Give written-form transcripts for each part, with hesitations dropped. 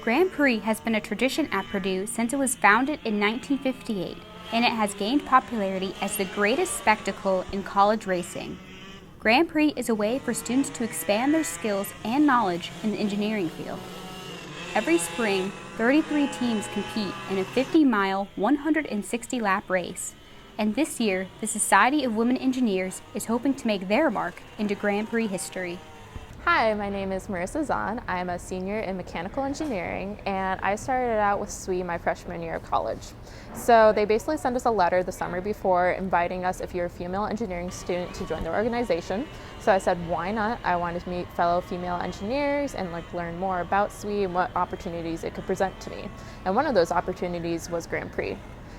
Grand Prix has been a tradition at Purdue since it was founded in 1958, and it has gained popularity as the greatest spectacle in college racing. Grand Prix is a way for students to expand their skills and knowledge in the engineering field. Every spring, 33 teams compete in a 50-mile, 160-lap race, and this year, the Society of Women Engineers is hoping to make their mark into Grand Prix history. Hi, my name is Marissa Zahn. I'm a senior in mechanical engineering, and I started out with SWE my freshman year of college. So they basically sent us a letter the summer before inviting us, if you're a female engineering student, to join their organization. So I said, why not? I wanted to meet fellow female engineers and learn more about SWE and what opportunities it could present to me. And one of those opportunities was Grand Prix.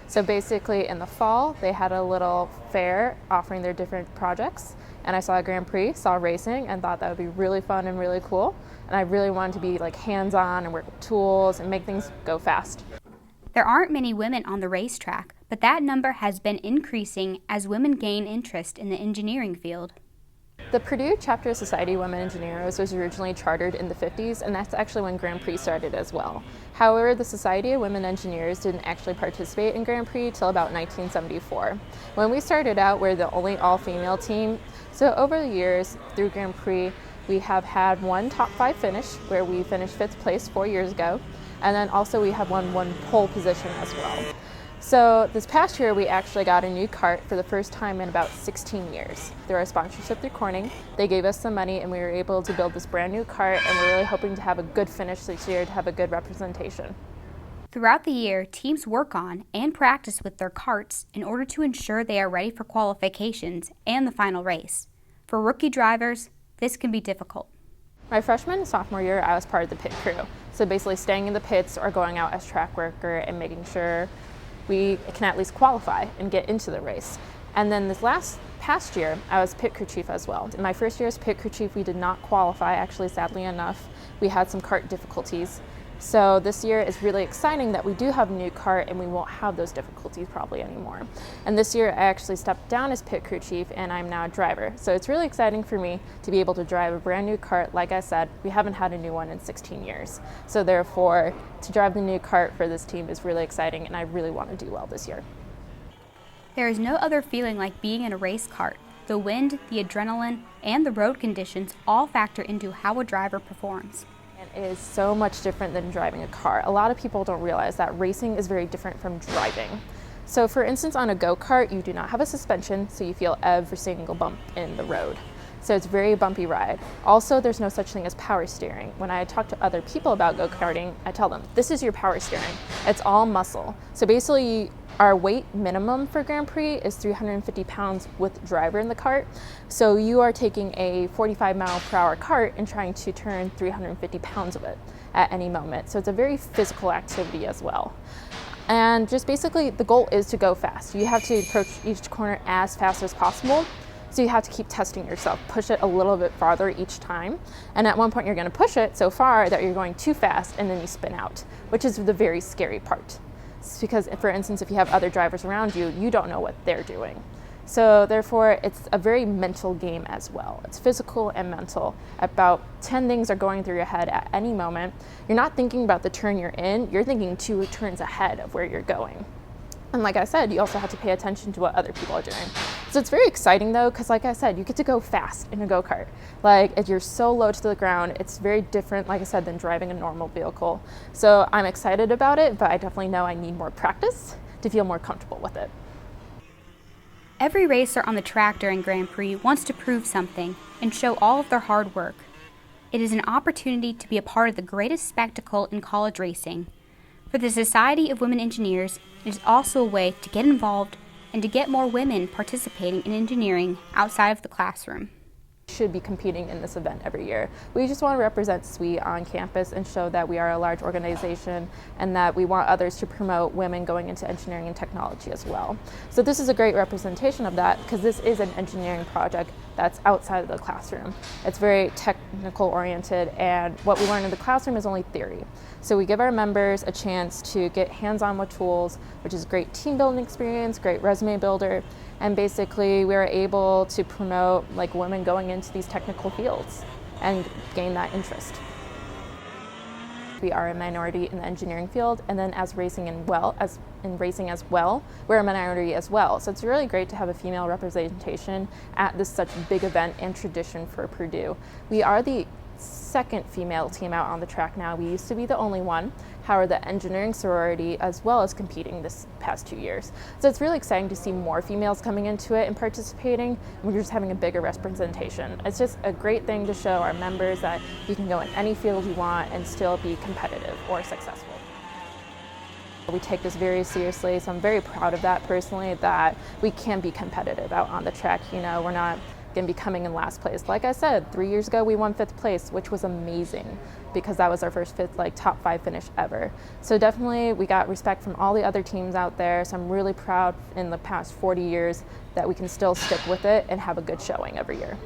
So basically in the fall, they had a little fair offering their different projects, and I saw Grand Prix, saw racing, and thought that would be really fun and really cool. And I really wanted to be hands-on and work with tools and make things go fast. There aren't many women on the racetrack, but that number has been increasing as women gain interest in the engineering field. The Purdue Chapter of Society of Women Engineers was originally chartered in the 50s, and that's actually when Grand Prix started as well. However, the Society of Women Engineers didn't actually participate in Grand Prix till about 1974. When we started out, we're the only all-female team. So over the years, through Grand Prix, we have had one top 5 finish, where we finished 5th place 4 years ago, and then also we have won one pole position as well. So this past year, we actually got a new cart for the first time in about 16 years. Through our sponsorship through Corning, they gave us some money and we were able to build this brand new cart, and we're really hoping to have a good finish this year to have a good representation. Throughout the year, teams work on and practice with their carts in order to ensure they are ready for qualifications and the final race. For rookie drivers, this can be difficult. My freshman and sophomore year, I was part of the pit crew. So basically staying in the pits or going out as track worker and making sure we can at least qualify and get into the race. And then this past year, I was pit crew chief as well. In my first year as pit crew chief, we did not qualify, actually, sadly enough. We had some cart difficulties. So this year is really exciting that we do have a new cart and we won't have those difficulties probably anymore. And this year I actually stepped down as pit crew chief and I'm now a driver. So it's really exciting for me to be able to drive a brand new cart. Like I said, we haven't had a new one in 16 years. So therefore, to drive the new cart for this team is really exciting, and I really want to do well this year. There is no other feeling like being in a race cart. The wind, the adrenaline, and the road conditions all factor into how a driver performs. It is so much different than driving a car. A lot of people don't realize that racing is very different from driving. So for instance, on a go-kart, you do not have a suspension, so you feel every single bump in the road. So it's a very bumpy ride. Also, there's no such thing as power steering. When I talk to other people about go-karting, I tell them, this is your power steering. It's all muscle. So basically, our weight minimum for Grand Prix is 350 pounds with driver in the cart. So you are taking a 45-mile-per-hour cart and trying to turn 350 pounds of it at any moment. So it's a very physical activity as well. And just basically, the goal is to go fast. You have to approach each corner as fast as possible. So you have to keep testing yourself, push it a little bit farther each time. And at one point, you're going to push it so far that you're going too fast, and then you spin out, which is the very scary part. Because, for instance, if you have other drivers around you, you don't know what they're doing. So therefore, it's a very mental game as well. It's physical and mental. About 10 things are going through your head at any moment. You're not thinking about the turn you're in, you're thinking 2 turns ahead of where you're going. And like I said, you also have to pay attention to what other people are doing. So it's very exciting though, because like I said, you get to go fast in a go-kart. If you're so low to the ground, it's very different, like I said, than driving a normal vehicle. So I'm excited about it, but I definitely know I need more practice to feel more comfortable with it. Every racer on the track during Grand Prix wants to prove something and show all of their hard work. It is an opportunity to be a part of the greatest spectacle in college racing. For the Society of Women Engineers, it is also a way to get involved and to get more women participating in engineering outside of the classroom. Should be competing in this event every year. We just want to represent SWE on campus and show that we are a large organization and that we want others to promote women going into engineering and technology as well. So this is a great representation of that, because this is an engineering project that's outside of the classroom. It's very technical oriented, and what we learn in the classroom is only theory. So we give our members a chance to get hands-on with tools, which is great team building experience, great resume builder, and basically we're able to promote women going into these technical fields and gain that interest. We are a minority in the engineering field, and then as racing as well, we're a minority as well. So it's really great to have a female representation at this such big event and tradition for Purdue. We are the second female team out on the track now. We used to be the only one. However, the engineering sorority as well as competing this past 2 years. So it's really exciting to see more females coming into it and participating. We're just having a bigger representation. It's just a great thing to show our members that you can go in any field you want and still be competitive or successful. We take this very seriously, so I'm very proud of that personally, that we can be competitive out on the track. You know, we're not going to be coming in last place. Like I said, 3 years ago we won 5th place, which was amazing because that was our first top 5 finish ever. So definitely we got respect from all the other teams out there. So I'm really proud in the past 40 years that we can still stick with it and have a good showing every year.